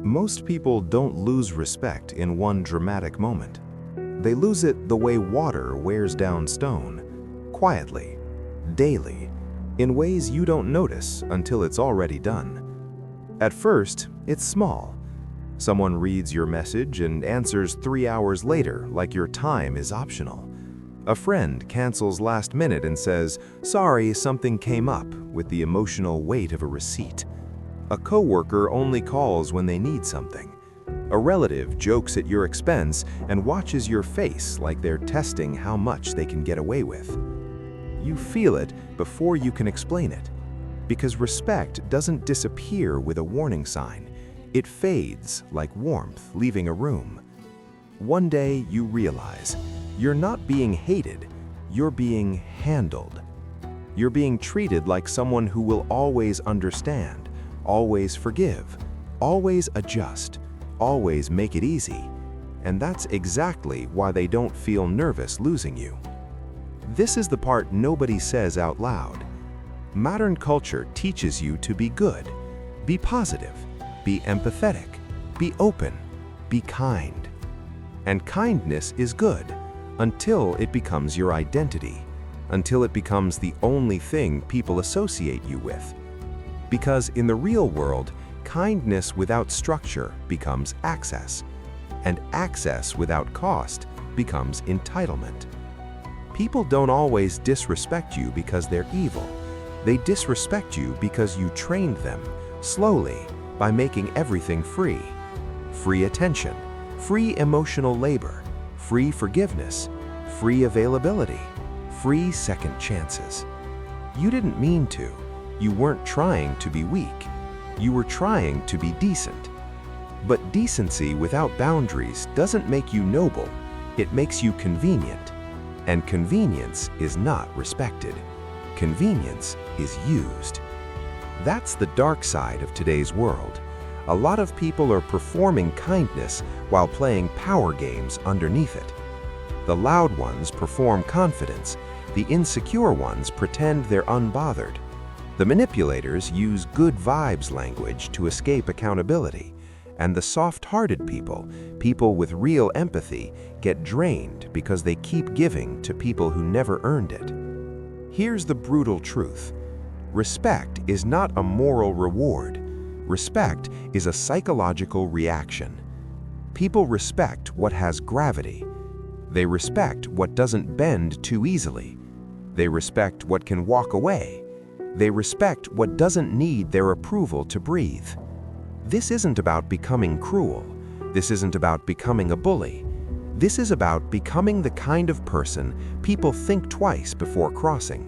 Most people don't lose respect in one dramatic moment. They lose it the way water wears down stone, quietly, daily, in ways you don't notice until it's already done. At first, it's small. Someone reads your message and answers 3 hours later like your time is optional. A friend cancels last minute and says, "Sorry, something came up," with the emotional weight of a receipt. A coworker only calls when they need something. A relative jokes at your expense and watches your face like they're testing how much they can get away with. You feel it before you can explain it, because respect doesn't disappear with a warning sign. It fades like warmth leaving a room. One day you realize you're not being hated, you're being handled. You're being treated like someone who will always understand, always forgive, always adjust, always make it easy. And that's exactly why they don't feel nervous losing you. This is the part nobody says out loud. Modern culture teaches you to be good, be positive, be empathetic, be open, be kind. And kindness is good until it becomes your identity, until it becomes the only thing people associate you with. Because in the real world, kindness without structure becomes access, and access without cost becomes entitlement. People don't always disrespect you because they're evil. They disrespect you because you trained them, slowly, by making everything free. Free attention, free emotional labor, free forgiveness, free availability, free second chances. You didn't mean to. You weren't trying to be weak. You were trying to be decent. But decency without boundaries doesn't make you noble. It makes you convenient. And convenience is not respected. Convenience is used. That's the dark side of today's world. A lot of people are performing kindness while playing power games underneath it. The loud ones perform confidence. The insecure ones pretend they're unbothered. The manipulators use good vibes language to escape accountability. And the soft-hearted people, people with real empathy, get drained because they keep giving to people who never earned it. Here's the brutal truth. Respect is not a moral reward. Respect is a psychological reaction. People respect what has gravity. They respect what doesn't bend too easily. They respect what can walk away. They respect what doesn't need their approval to breathe. This isn't about becoming cruel. This isn't about becoming a bully. This is about becoming the kind of person people think twice before crossing.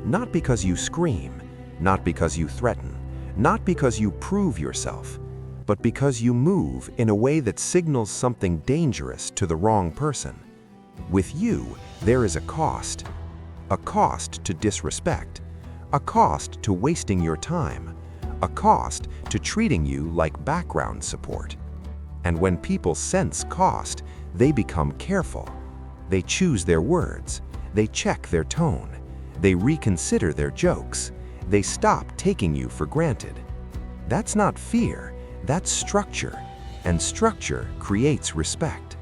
Not because you scream, not because you threaten, not because you prove yourself, but because you move in a way that signals something dangerous to the wrong person. With you, there is a cost to disrespect, a cost to wasting your time, a cost to treating you like background support. And when people sense cost, they become careful. They choose their words, they check their tone, they reconsider their jokes, they stop taking you for granted. That's not fear, that's structure, and structure creates respect.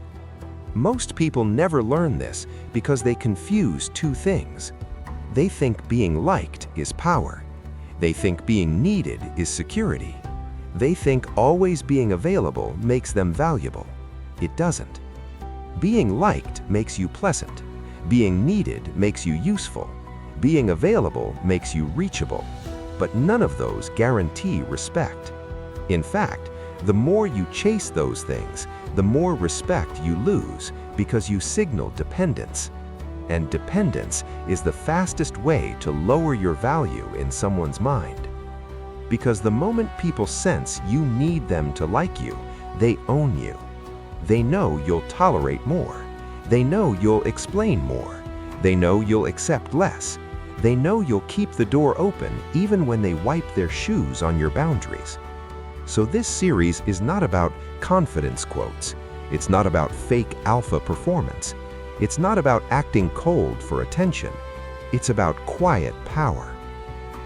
Most people never learn this because they confuse two things. They think being liked is power. They think being needed is security. They think always being available makes them valuable. It doesn't. Being liked makes you pleasant. Being needed makes you useful. Being available makes you reachable. But none of those guarantee respect. In fact, the more you chase those things, the more respect you lose because you signal dependence. And dependence is the fastest way to lower your value in someone's mind. Because the moment people sense you need them to like you, they own you. They know you'll tolerate more. They know you'll explain more. They know you'll accept less. They know you'll keep the door open even when they wipe their shoes on your boundaries. So this series is not about confidence quotes. It's not about fake alpha performance. It's not about acting cold for attention. It's about quiet power.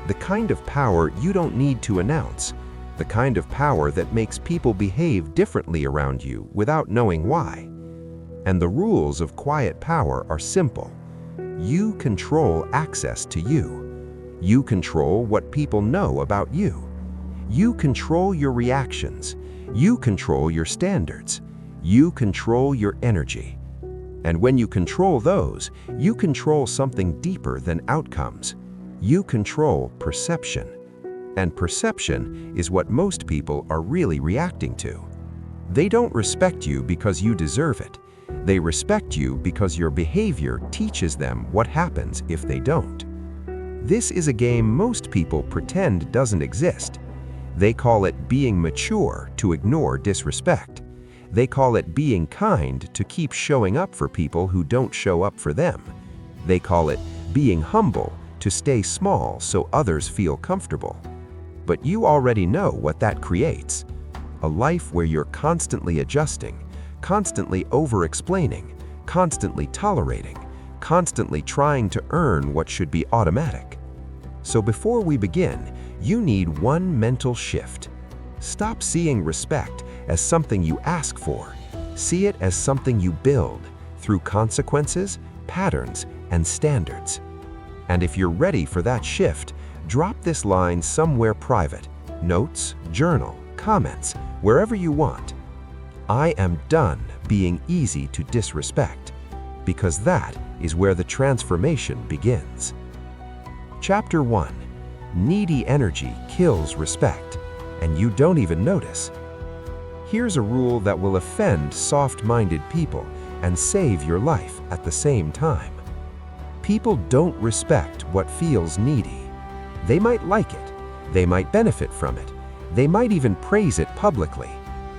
The kind of power you don't need to announce. the kind of power that makes people behave differently around you without knowing why. And the rules of quiet power are simple. You control access to you. You control what people know about you. You control your reactions. You control your standards. You control your energy. And when you control those, you control something deeper than outcomes. You control perception. And perception is what most people are really reacting to. They don't respect you because you deserve it. They respect you because your behavior teaches them what happens if they don't. This is a game most people pretend doesn't exist. They call it being mature to ignore disrespect. They call it being kind to keep showing up for people who don't show up for them. They call it being humble to stay small so others feel comfortable. But you already know what that creates. A life where you're constantly adjusting, constantly over-explaining, constantly tolerating, constantly trying to earn what should be automatic. So before we begin, you need one mental shift. Stop seeing respect as something you ask for. See it as something you build through consequences, patterns, and standards. And if you're ready for that shift, drop this line somewhere private, notes, journal, comments, wherever you want. I am done being easy to disrespect, because that is where the transformation begins. Chapter 1. Needy energy kills respect, and you don't even notice. Here's a rule that will offend soft-minded people and save your life at the same time. People don't respect what feels needy. They might like it, they might benefit from it, they might even praise it publicly,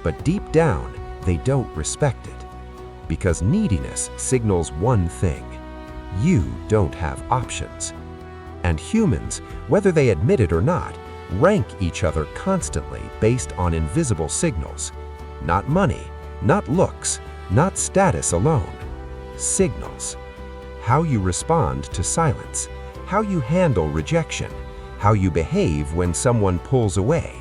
but deep down, they don't respect it. Because neediness signals one thing: you don't have options. And humans, whether they admit it or not, rank each other constantly based on invisible signals. Not money, not looks, not status alone. Signals. How you respond to silence, how you handle rejection, how you behave when someone pulls away,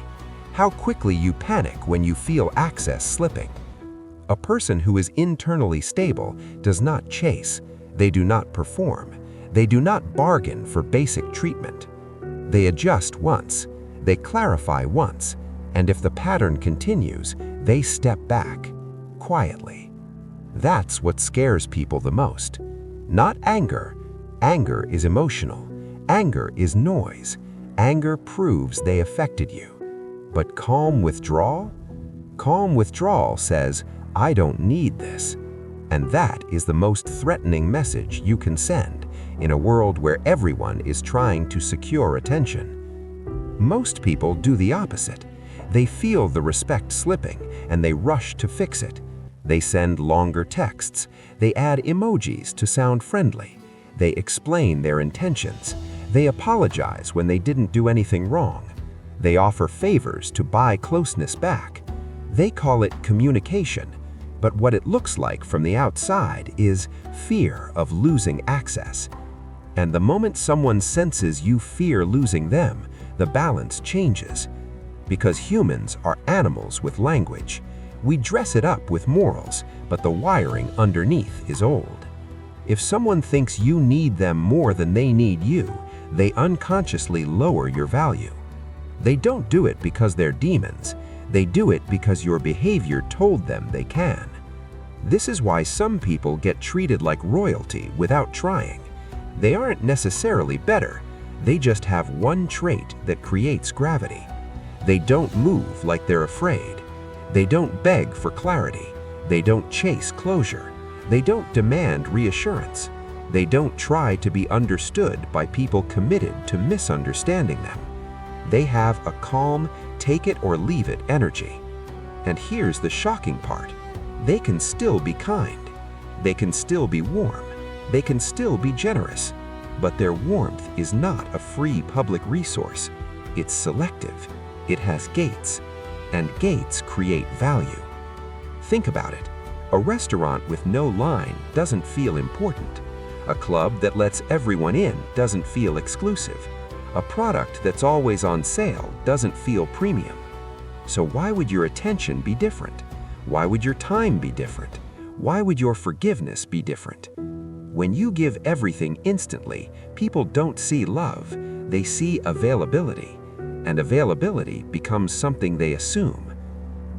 how quickly you panic when you feel access slipping. A person who is internally stable does not chase, they do not perform, they do not bargain for basic treatment. They adjust once, they clarify once, and if the pattern continues, they step back, quietly. That's what scares people the most. Not anger. Anger is emotional. Anger is noise. Anger proves they affected you. But calm withdrawal? Calm withdrawal says, I don't need this. And that is the most threatening message you can send in a world where everyone is trying to secure attention. Most people do the opposite. They feel the respect slipping and they rush to fix it. They send longer texts. They add emojis to sound friendly. They explain their intentions. They apologize when they didn't do anything wrong. They offer favors to buy closeness back. They call it communication, but what it looks like from the outside is fear of losing access. And the moment someone senses you fear losing them, the balance changes. Because humans are animals with language. We dress it up with morals, but the wiring underneath is old. If someone thinks you need them more than they need you, they unconsciously lower your value. They don't do it because they're demons. They do it because your behavior told them they can. This is why some people get treated like royalty without trying. They aren't necessarily better. They just have one trait that creates gravity. They don't move like they're afraid. They don't beg for clarity. They don't chase closure. They don't demand reassurance. They don't try to be understood by people committed to misunderstanding them. They have a calm, take it or leave it energy. And here's the shocking part. They can still be kind. They can still be warm. They can still be generous. But their warmth is not a free public resource. It's selective. It has gates. And gates create value. Think about it. A restaurant with no line doesn't feel important. A club that lets everyone in doesn't feel exclusive. A product that's always on sale doesn't feel premium. So why would your attention be different? Why would your time be different? Why would your forgiveness be different? When you give everything instantly, people don't see love, they see availability. And availability becomes something they assume.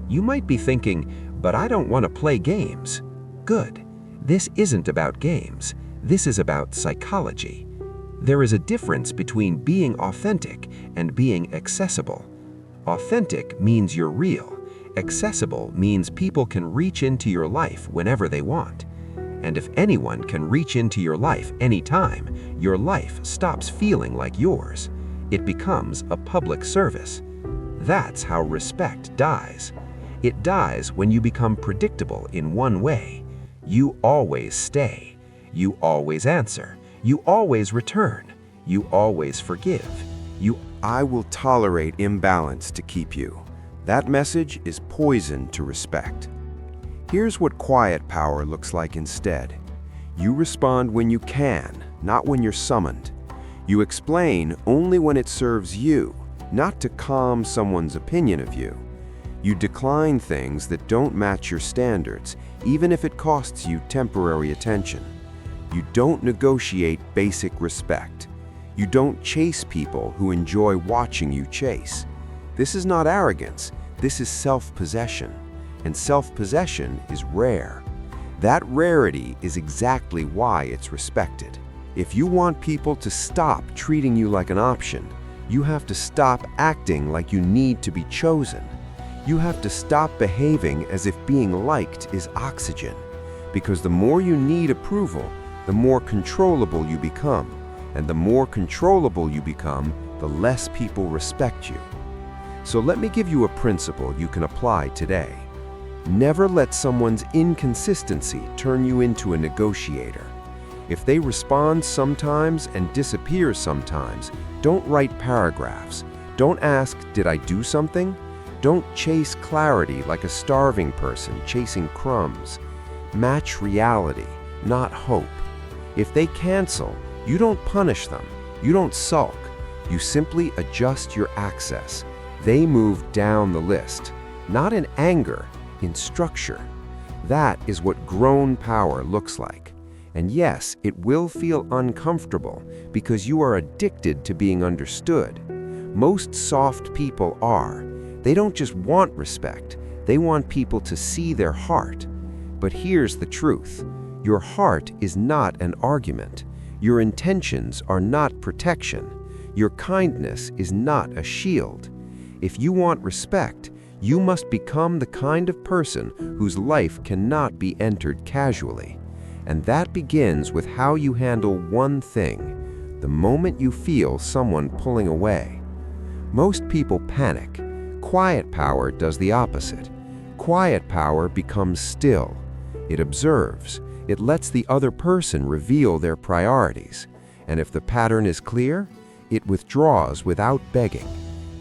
You might be thinking, but I don't want to play games. Good. This isn't about games. This is about psychology. There is a difference between being authentic and being accessible. Authentic means you're real. Accessible means people can reach into your life whenever they want. And if anyone can reach into your life anytime, your life stops feeling like yours. It becomes a public service. That's how respect dies. It dies when you become predictable in one way. You always stay. You always answer. You always return. You always forgive. I will tolerate imbalance to keep you. That message is poison to respect. Here's what quiet power looks like instead. You respond when you can, not when you're summoned. You explain only when it serves you, not to calm someone's opinion of you. You decline things that don't match your standards, even if it costs you temporary attention. You don't negotiate basic respect. You don't chase people who enjoy watching you chase. This is not arrogance, this is self-possession. And self-possession is rare. That rarity is exactly why it's respected. If you want people to stop treating you like an option, you have to stop acting like you need to be chosen. You have to stop behaving as if being liked is oxygen. Because the more you need approval, the more controllable you become. And the more controllable you become, the less people respect you. So let me give you a principle you can apply today. Never let someone's inconsistency turn you into a negotiator. If they respond sometimes and disappear sometimes, don't write paragraphs. Don't ask, did I do something? Don't chase clarity like a starving person chasing crumbs. Match reality, not hope. If they cancel, you don't punish them. You don't sulk. You simply adjust your access. They move down the list, not in anger, in structure. That is what grown power looks like. And yes, it will feel uncomfortable because you are addicted to being understood. Most soft people are. They don't just want respect, they want people to see their heart. But here's the truth. Your heart is not an argument. Your intentions are not protection. Your kindness is not a shield. If you want respect, you must become the kind of person whose life cannot be entered casually. And that begins with how you handle one thing, the moment you feel someone pulling away. Most people panic. Quiet power does the opposite. Quiet power becomes still. It observes. It lets the other person reveal their priorities. And if the pattern is clear, it withdraws without begging.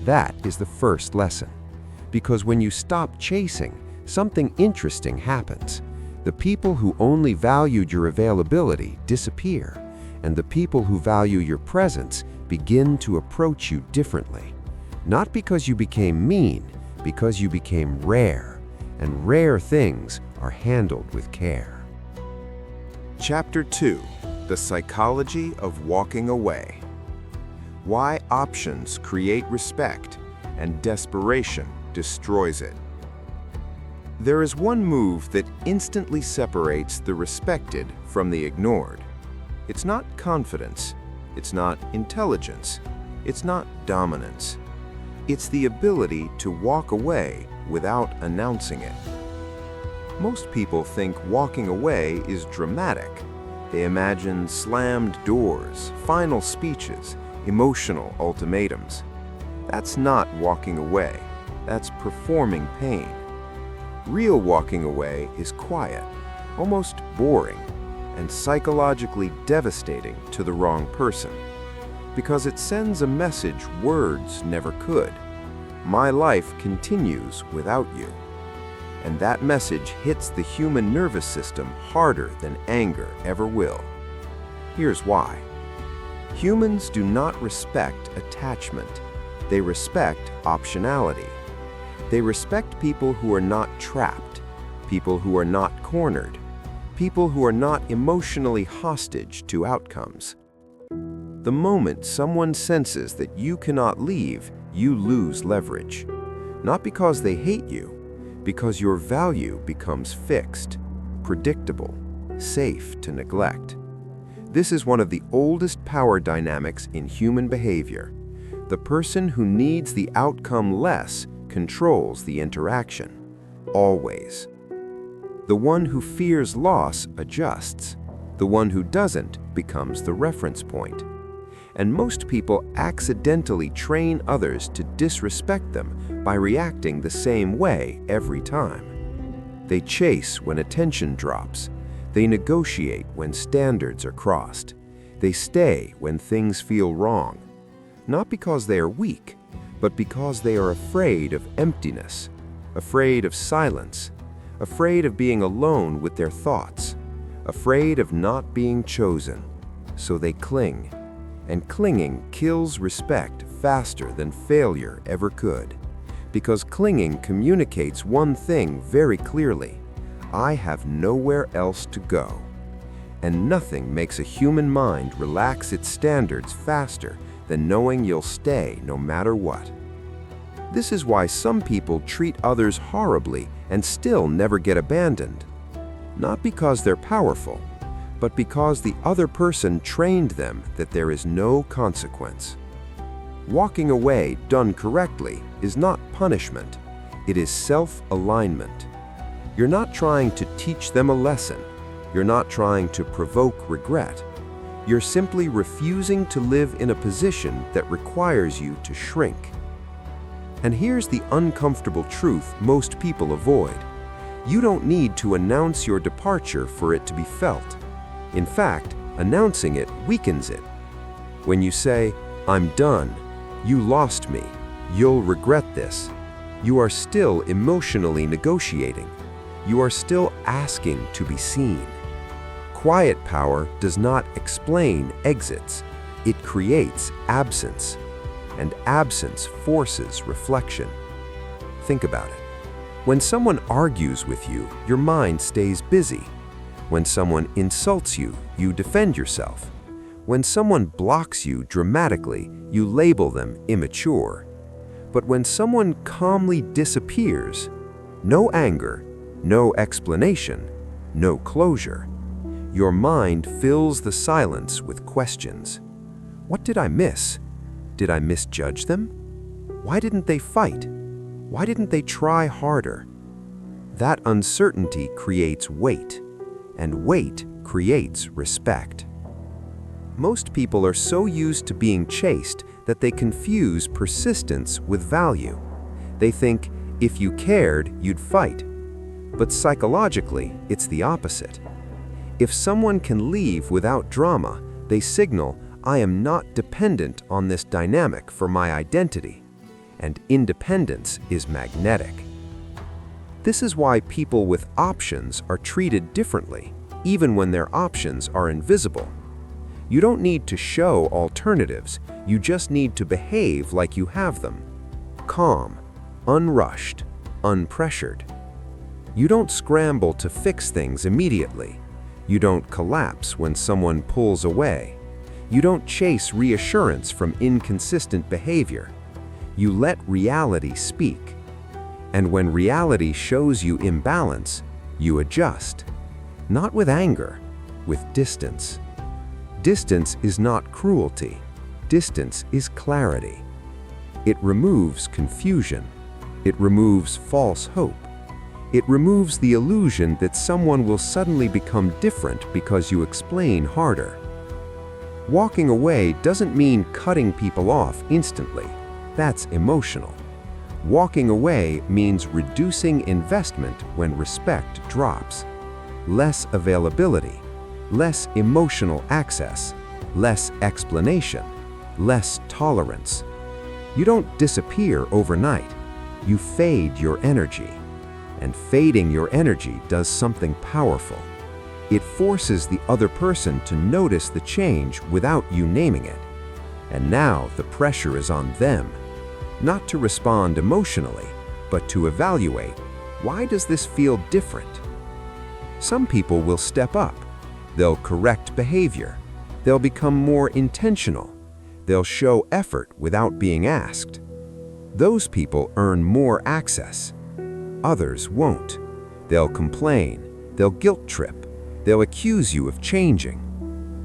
That is the first lesson. Because when you stop chasing, something interesting happens. The people who only valued your availability disappear, and the people who value your presence begin to approach you differently. Not because you became mean, because you became rare, and rare things are handled with care. Chapter 2: The Psychology of Walking Away. Why options create respect and desperation destroys it. There is one move that instantly separates the respected from the ignored. It's not confidence, it's not intelligence, it's not dominance. It's the ability to walk away without announcing it. Most people think walking away is dramatic. They imagine slammed doors, final speeches, emotional ultimatums. That's not walking away. That's performing pain. Real walking away is quiet, almost boring, and psychologically devastating to the wrong person. Because it sends a message words never could. My life continues without you. And that message hits the human nervous system harder than anger ever will. Here's why. Humans do not respect attachment. They respect optionality. They respect people who are not trapped, people who are not cornered, people who are not emotionally hostage to outcomes. The moment someone senses that you cannot leave, you lose leverage. Not because they hate you, because your value becomes fixed, predictable, safe to neglect. This is one of the oldest power dynamics in human behavior. The person who needs the outcome less controls the interaction, always. The one who fears loss adjusts. The one who doesn't becomes the reference point. And most people accidentally train others to disrespect them by reacting the same way every time. They chase when attention drops. They negotiate when standards are crossed. They stay when things feel wrong. Not because they are weak, but because they are afraid of emptiness, afraid of silence, afraid of being alone with their thoughts, afraid of not being chosen. So they cling. And clinging kills respect faster than failure ever could. Because clinging communicates one thing very clearly: I have nowhere else to go. And nothing makes a human mind relax its standards faster than knowing you'll stay no matter what. This is why some people treat others horribly and still never get abandoned. Not because they're powerful, but because the other person trained them that there is no consequence. Walking away done correctly is not punishment, it is self-alignment. You're not trying to teach them a lesson. You're not trying to provoke regret. You're simply refusing to live in a position that requires you to shrink. And here's the uncomfortable truth most people avoid. You don't need to announce your departure for it to be felt. In fact, announcing it weakens it. When you say, "I'm done, you lost me, you'll regret this," you are still emotionally negotiating. You are still asking to be seen. Quiet power does not explain exits. It creates absence. And absence forces reflection. Think about it. When someone argues with you, your mind stays busy. When someone insults you, you defend yourself. When someone blocks you dramatically, you label them immature. But when someone calmly disappears, no anger, no explanation, no closure, your mind fills the silence with questions. What did I miss? Did I misjudge them? Why didn't they fight? Why didn't they try harder? That uncertainty creates weight. And weight creates respect. Most people are so used to being chased that they confuse persistence with value. They think, if you cared, you'd fight. But psychologically, it's the opposite. If someone can leave without drama, they signal, I am not dependent on this dynamic for my identity. And independence is magnetic. This is why people with options are treated differently, even when their options are invisible. You don't need to show alternatives, you just need to behave like you have them. Calm, unrushed, unpressured. You don't scramble to fix things immediately. You don't collapse when someone pulls away. You don't chase reassurance from inconsistent behavior. You let reality speak. And when reality shows you imbalance, you adjust. Not with anger, with distance. Distance is not cruelty. Distance is clarity. It removes confusion. It removes false hope. It removes the illusion that someone will suddenly become different because you explain harder. Walking away doesn't mean cutting people off instantly. That's emotional. Walking away means reducing investment when respect drops. Less availability, less emotional access, less explanation, less tolerance. You don't disappear overnight. You fade your energy. And fading your energy does something powerful. It forces the other person to notice the change without you naming it. And now the pressure is on them, not to respond emotionally, but to evaluate, why does this feel different? Some people will step up. They'll correct behavior. They'll become more intentional. They'll show effort without being asked. Those people earn more access. Others won't. They'll complain. They'll guilt trip. They'll accuse you of changing.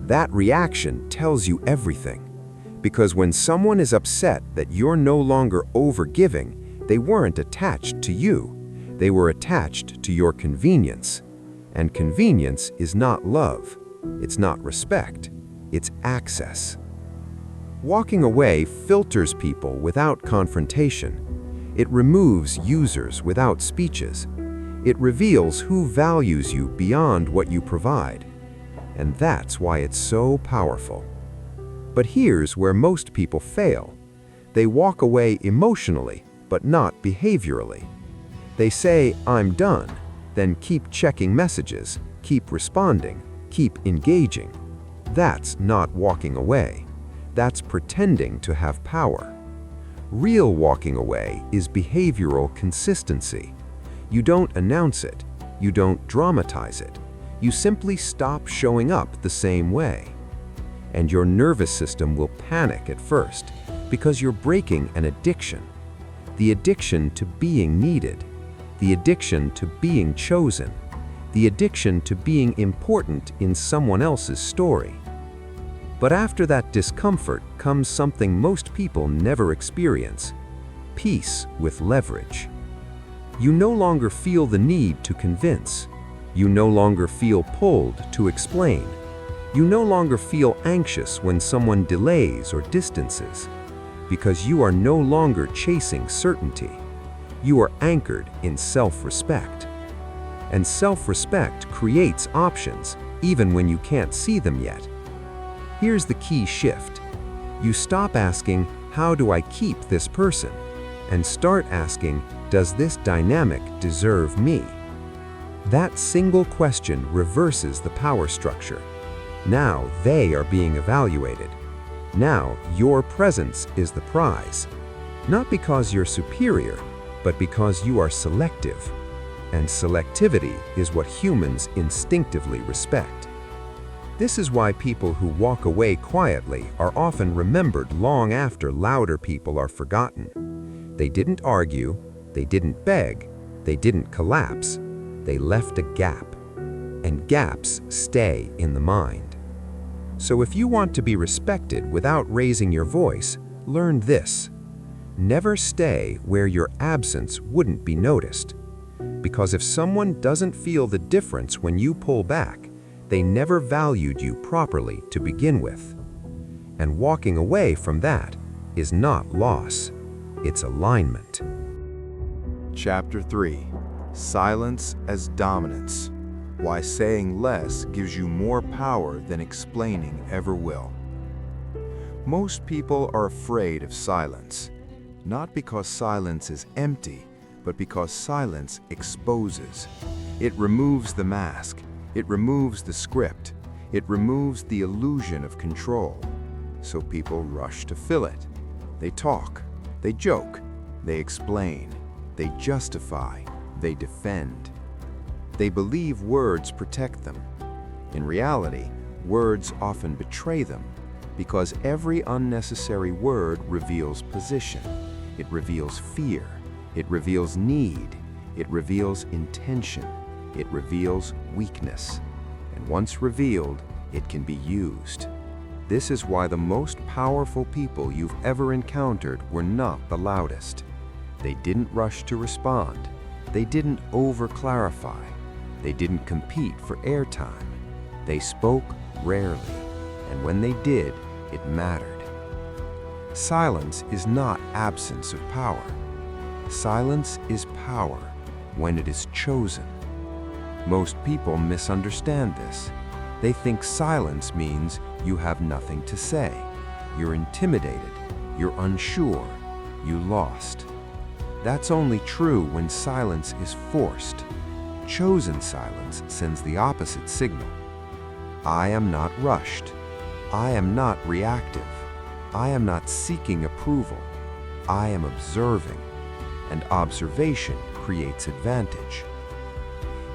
That reaction tells you everything. Because when someone is upset that you're no longer overgiving, they weren't attached to you. They were attached to your convenience. And convenience is not love. It's not respect. It's access. Walking away filters people without confrontation. It removes users without speeches. It reveals who values you beyond what you provide. And that's why it's so powerful. But here's where most people fail. They walk away emotionally, but not behaviorally. They say, "I'm done," then keep checking messages, keep responding, keep engaging. That's not walking away. That's pretending to have power. Real walking away is behavioral consistency. You don't announce it. You don't dramatize it. You simply stop showing up the same way. And your nervous system will panic at first because you're breaking an addiction. The addiction to being needed. The addiction to being chosen. The addiction to being important in someone else's story. But after that discomfort comes something most people never experience: peace with leverage. You no longer feel the need to convince. You no longer feel pulled to explain. You no longer feel anxious when someone delays or distances, because you are no longer chasing certainty. You are anchored in self-respect. And self-respect creates options, even when you can't see them yet. Here's the key shift. You stop asking, "How do I keep this person?" and start asking, "Does this dynamic deserve me?" That single question reverses the power structure. Now they are being evaluated. Now your presence is the prize. Not because you're superior, but because you are selective. And selectivity is what humans instinctively respect. This is why people who walk away quietly are often remembered long after louder people are forgotten. They didn't argue, they didn't beg, they didn't collapse. They left a gap. And gaps stay in the mind. So if you want to be respected without raising your voice, learn this. Never stay where your absence wouldn't be noticed. Because if someone doesn't feel the difference when you pull back, they never valued you properly to begin with. And walking away from that is not loss, it's alignment. Chapter 3. Silence as Dominance. Why saying less gives you more power than explaining ever will. Most people are afraid of silence, not because silence is empty, but because silence exposes. It removes the mask. It removes the script. It removes the illusion of control. So people rush to fill it. They talk. They joke. They explain. They justify. They defend. They believe words protect them. In reality, words often betray them, because every unnecessary word reveals position. It reveals fear. It reveals need. It reveals intention. It reveals weakness. And once revealed, it can be used. This is why the most powerful people you've ever encountered were not the loudest. They didn't rush to respond. They didn't over-clarify. They didn't compete for airtime. They spoke rarely, and when they did, it mattered. Silence is not absence of power. Silence is power when it is chosen. Most people misunderstand this. They think silence means you have nothing to say. You're intimidated. You're unsure. You lost. That's only true when silence is forced. Chosen silence sends the opposite signal. I am not rushed. I am not reactive. I am not seeking approval. I am observing. and observation creates advantage.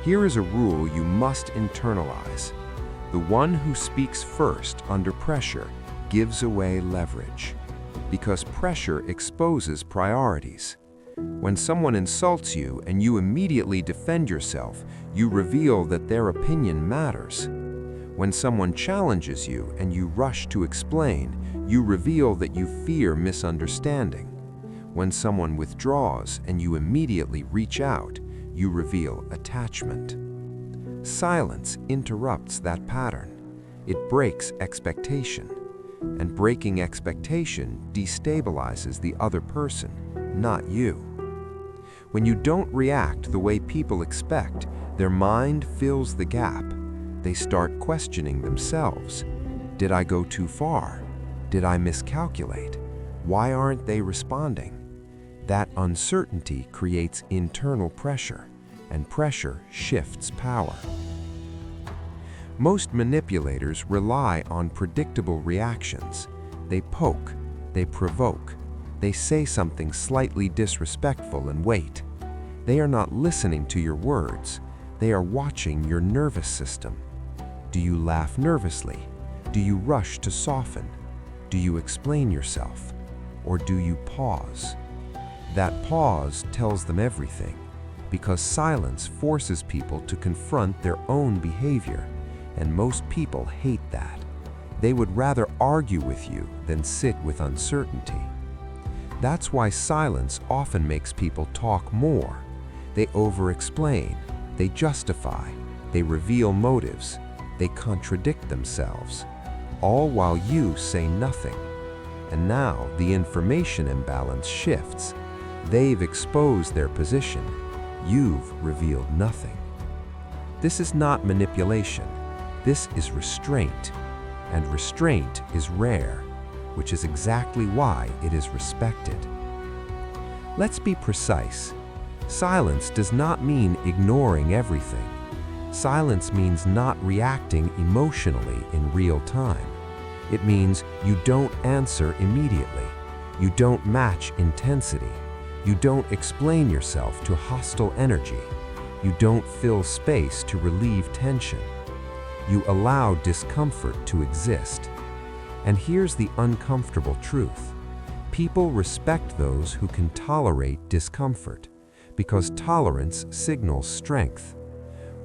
Here is a rule you must internalize. The one who speaks first under pressure gives away leverage, because pressure exposes priorities. When someone insults you and you immediately defend yourself, you reveal that their opinion matters. When someone challenges you and you rush to explain, you reveal that you fear misunderstanding. When someone withdraws and you immediately reach out, you reveal attachment. Silence interrupts that pattern. It breaks expectation. And breaking expectation destabilizes the other person, not you. When you don't react the way people expect, their mind fills the gap. They start questioning themselves. Did I go too far? Did I miscalculate? Why aren't they responding? That uncertainty creates internal pressure, and pressure shifts power. Most manipulators rely on predictable reactions. They poke, they provoke, they say something slightly disrespectful and wait. They are not listening to your words, they are watching your nervous system. Do you laugh nervously? Do you rush to soften? Do you explain yourself? Or do you pause? That pause tells them everything, because silence forces people to confront their own behavior, and most people hate that. They would rather argue with you than sit with uncertainty. That's why silence often makes people talk more. They over-explain, they justify, they reveal motives, they contradict themselves, all while you say nothing. And now the information imbalance shifts. They've exposed their position. You've revealed nothing. This is not manipulation. This is restraint. And restraint is rare, which is exactly why it is respected. Let's be precise. Silence does not mean ignoring everything. Silence means not reacting emotionally in real time. It means you don't answer immediately. You don't match intensity. You don't explain yourself to hostile energy. You don't fill space to relieve tension. You allow discomfort to exist. And here's the uncomfortable truth. People respect those who can tolerate discomfort, because tolerance signals strength.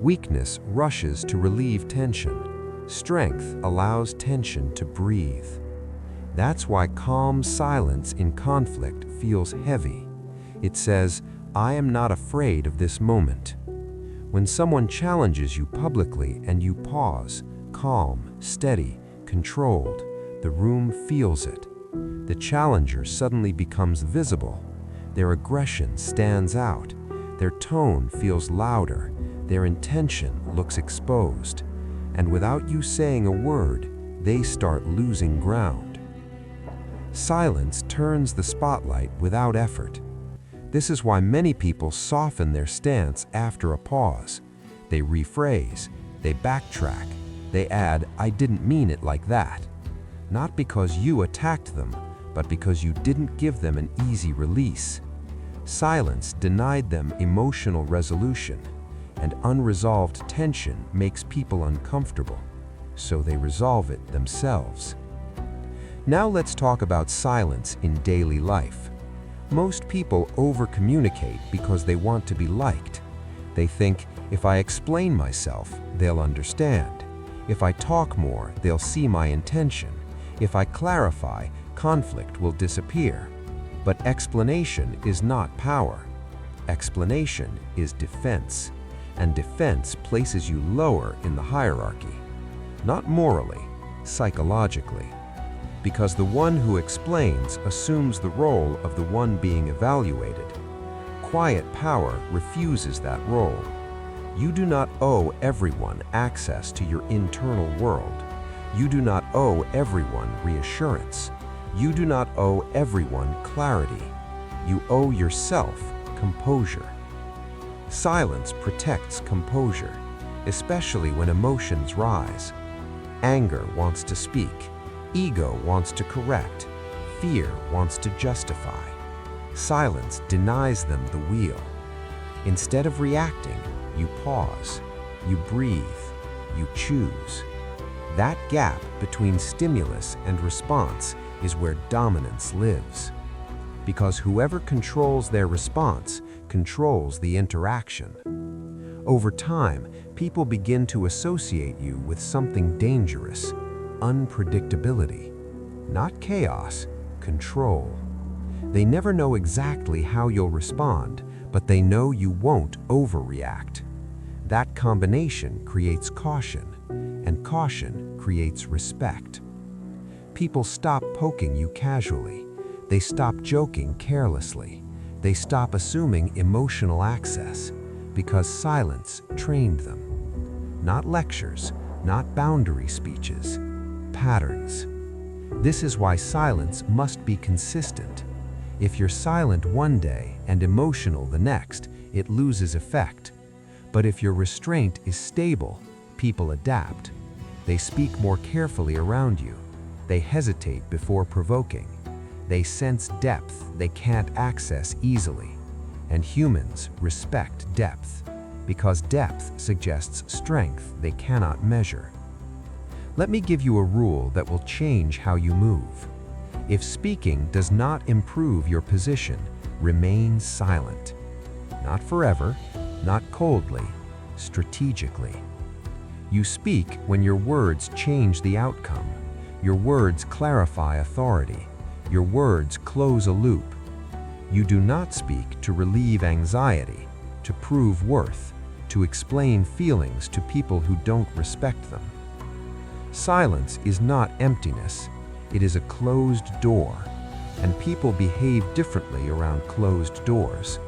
Weakness rushes to relieve tension. Strength allows tension to breathe. That's why calm silence in conflict feels heavy. It says, I am not afraid of this moment. When someone challenges you publicly and you pause, calm, steady, controlled, the room feels it. The challenger suddenly becomes visible. Their aggression stands out. Their tone feels louder. Their intention looks exposed. And without you saying a word, they start losing ground. Silence turns the spotlight without effort. This is why many people soften their stance after a pause. They rephrase, they backtrack, they add, I didn't mean it like that. Not because you attacked them, but because you didn't give them an easy release. Silence denied them emotional resolution, and unresolved tension makes people uncomfortable, so they resolve it themselves. Now let's talk about silence in daily life. Most people over-communicate because they want to be liked. They think, if I explain myself, they'll understand. If I talk more, they'll see my intention. If I clarify, conflict will disappear. But explanation is not power. Explanation is defense. And defense places you lower in the hierarchy. Not morally, psychologically. Because the one who explains assumes the role of the one being evaluated. Quiet power refuses that role. You do not owe everyone access to your internal world. You do not owe everyone reassurance. You do not owe everyone clarity. You owe yourself composure. Silence protects composure, especially when emotions rise. Anger wants to speak. Ego wants to correct. Fear wants to justify. Silence denies them the wheel. Instead of reacting, you pause, you breathe, you choose. That gap between stimulus and response is where dominance lives. Because whoever controls their response controls the interaction. Over time, people begin to associate you with something dangerous, unpredictability. Not chaos, control. They never know exactly how you'll respond, but they know you won't overreact. That combination creates caution, and caution creates respect. People stop poking you casually. They stop joking carelessly. They stop assuming emotional access, because silence trained them. Not lectures, not boundary speeches, patterns. This is why silence must be consistent. If you're silent one day and emotional the next, it loses effect. But if your restraint is stable, people adapt. They speak more carefully around you. They hesitate before provoking. They sense depth they can't access easily. And humans respect depth, because depth suggests strength they cannot measure. Let me give you a rule that will change how you move. If speaking does not improve your position, remain silent. Not forever, not coldly, strategically. You speak when your words change the outcome. Your words clarify authority. Your words close a loop. You do not speak to relieve anxiety, to prove worth, to explain feelings to people who don't respect them. Silence is not emptiness. It is a closed door, and people behave differently around closed doors.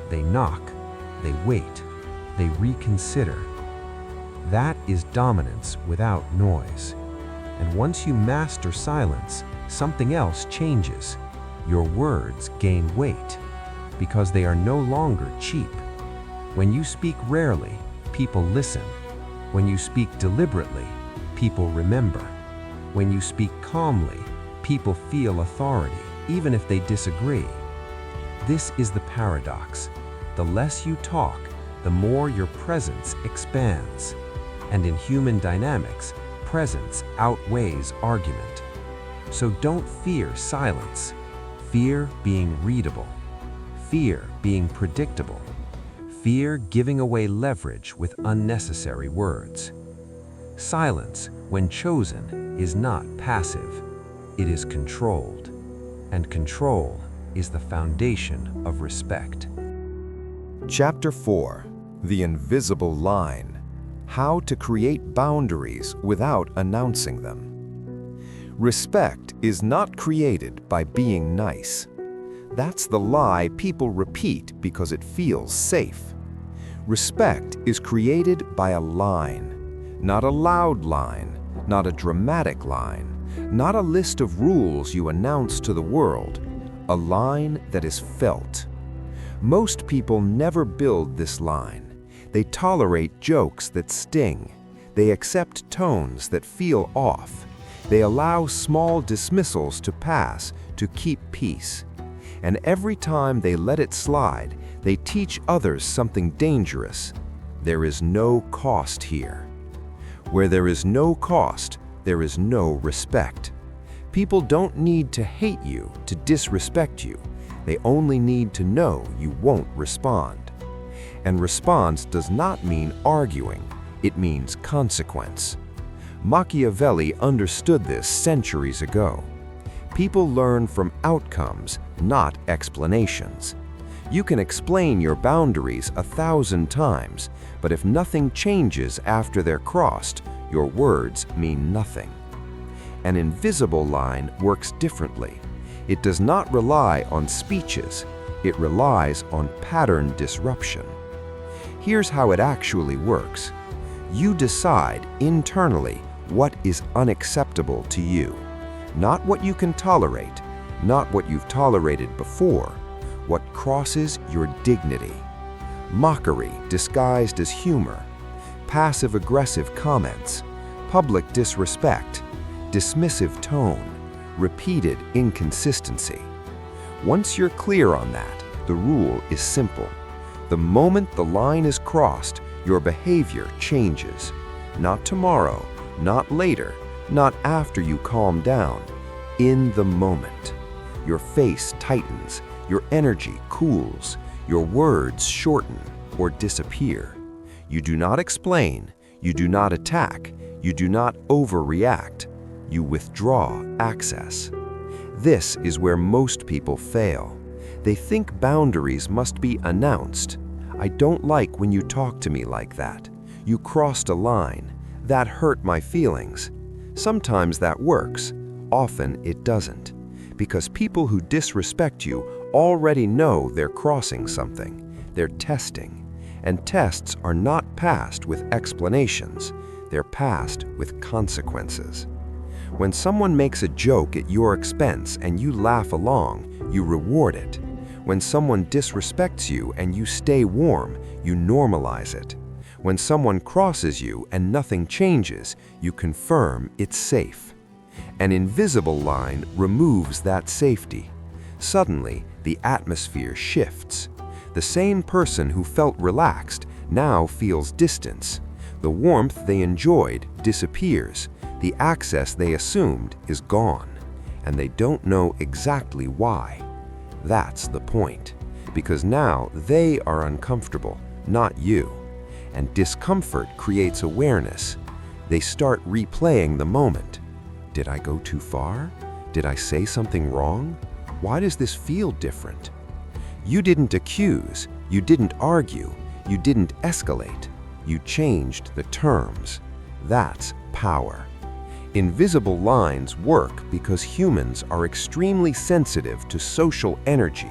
They knock, they wait, they reconsider. That is dominance without noise. And once you master silence, something else changes. Your words gain weight, because they are no longer cheap. When you speak rarely, people listen. When you speak deliberately, people remember. When you speak calmly, people feel authority, even if they disagree. This is the paradox. The less you talk, the more your presence expands. And in human dynamics, presence outweighs argument. So don't fear silence. Fear being readable. Fear being predictable. Fear giving away leverage with unnecessary words. Silence, when chosen, is not passive. It is controlled. And control is the foundation of respect. Chapter 4. The Invisible Line. How to create boundaries without announcing them. Respect is not created by being nice. That's the lie people repeat because it feels safe. Respect is created by a line, not a loud line, not a dramatic line, not a list of rules you announce to the world, a line that is felt. Most people never build this line. They tolerate jokes that sting. They accept tones that feel off. They allow small dismissals to pass to keep peace. And every time they let it slide, they teach others something dangerous. There is no cost here. Where there is no cost, there is no respect. People don't need to hate you to disrespect you. They only need to know you won't respond. And response does not mean arguing. It means consequence. Machiavelli understood this centuries ago. People learn from outcomes, not explanations. You can explain your boundaries 1,000 times, but if nothing changes after they're crossed, your words mean nothing. An invisible line works differently. It does not rely on speeches. It relies on pattern disruption. Here's how it actually works. You decide internally what is unacceptable to you. Not what you can tolerate, not what you've tolerated before, what crosses your dignity. Mockery disguised as humor, passive-aggressive comments, public disrespect, dismissive tone, repeated inconsistency. Once you're clear on that, the rule is simple. The moment the line is crossed, your behavior changes. Not tomorrow, not later, not after you calm down. In the moment. Your face tightens, your energy cools, your words shorten or disappear. You do not explain, you do not attack, you do not overreact. You withdraw access. This is where most people fail. They think boundaries must be announced. I don't like when you talk to me like that. You crossed a line. That hurt my feelings. Sometimes that works. Often it doesn't. Because people who disrespect you already know they're crossing something. They're testing. And tests are not passed with explanations. They're passed with consequences. When someone makes a joke at your expense and you laugh along, you reward it. When someone disrespects you and you stay warm, you normalize it. When someone crosses you and nothing changes, you confirm it's safe. An invisible line removes that safety. Suddenly, the atmosphere shifts. The same person who felt relaxed now feels distance. The warmth they enjoyed disappears. The access they assumed is gone, and they don't know exactly why. That's the point, because now they are uncomfortable, not you. And discomfort creates awareness. They start replaying the moment. Did I go too far? Did I say something wrong? Why does this feel different? You didn't accuse, you didn't argue, you didn't escalate. You changed the terms. That's power. Invisible lines work because humans are extremely sensitive to social energy.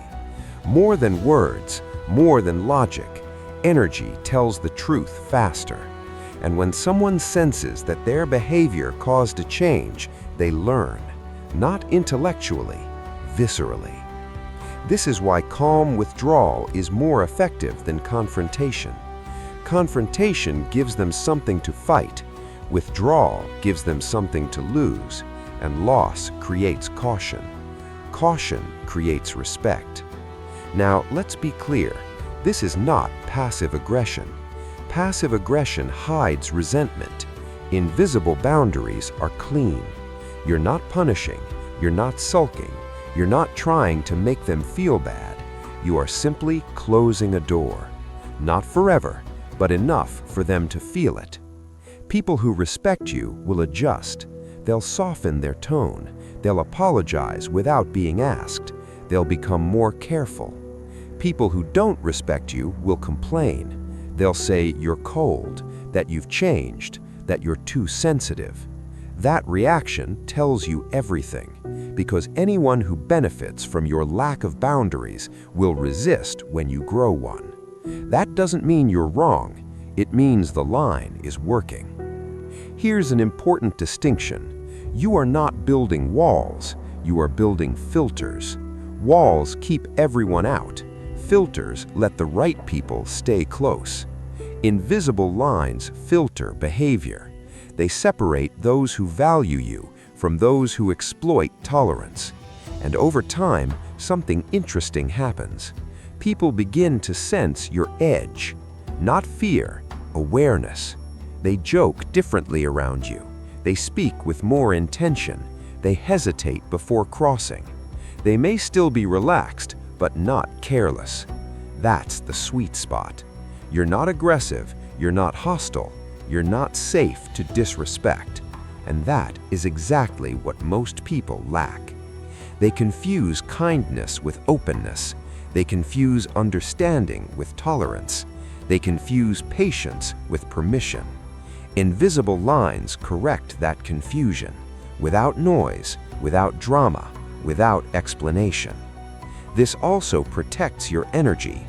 More than words, more than logic, energy tells the truth faster. And when someone senses that their behavior caused a change, they learn, not intellectually, viscerally. This is why calm withdrawal is more effective than confrontation. Confrontation gives them something to fight. Withdrawal gives them something to lose, and loss creates caution. Caution creates respect. Now, let's be clear. This is not passive aggression. Passive aggression hides resentment. Invisible boundaries are clean. You're not punishing. You're not sulking. You're not trying to make them feel bad. You are simply closing a door. Not forever, but enough for them to feel it. People who respect you will adjust. They'll soften their tone. They'll apologize without being asked. They'll become more careful. People who don't respect you will complain. They'll say you're cold, that you've changed, that you're too sensitive. That reaction tells you everything, because anyone who benefits from your lack of boundaries will resist when you grow one. That doesn't mean you're wrong. It means the line is working. Here's an important distinction. You are not building walls. You are building filters. Walls keep everyone out. Filters let the right people stay close. Invisible lines filter behavior. They separate those who value you from those who exploit tolerance. And over time, something interesting happens. People begin to sense your edge. Not fear, awareness. They joke differently around you. They speak with more intention. They hesitate before crossing. They may still be relaxed, but not careless. That's the sweet spot. You're not aggressive, you're not hostile, you're not safe to disrespect. And that is exactly what most people lack. They confuse kindness with openness. They confuse understanding with tolerance. They confuse patience with permission. Invisible lines correct that confusion, without noise, without drama, without explanation. This also protects your energy.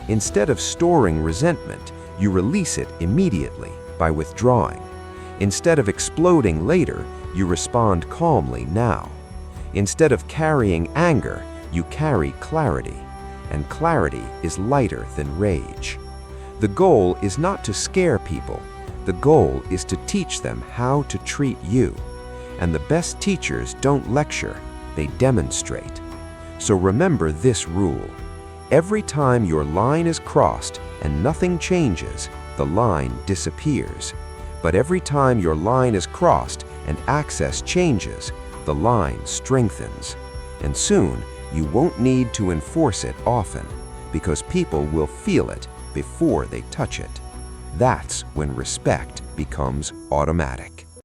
Instead of storing resentment, you release it immediately by withdrawing. Instead of exploding later, you respond calmly now. Instead of carrying anger, you carry clarity, and clarity is lighter than rage. The goal is not to scare people. The goal is to teach them how to treat you. And the best teachers don't lecture, they demonstrate. So remember this rule. Every time your line is crossed and nothing changes, the line disappears. But every time your line is crossed and access changes, the line strengthens. And soon, you won't need to enforce it often, because people will feel it before they touch it. That's when respect becomes automatic.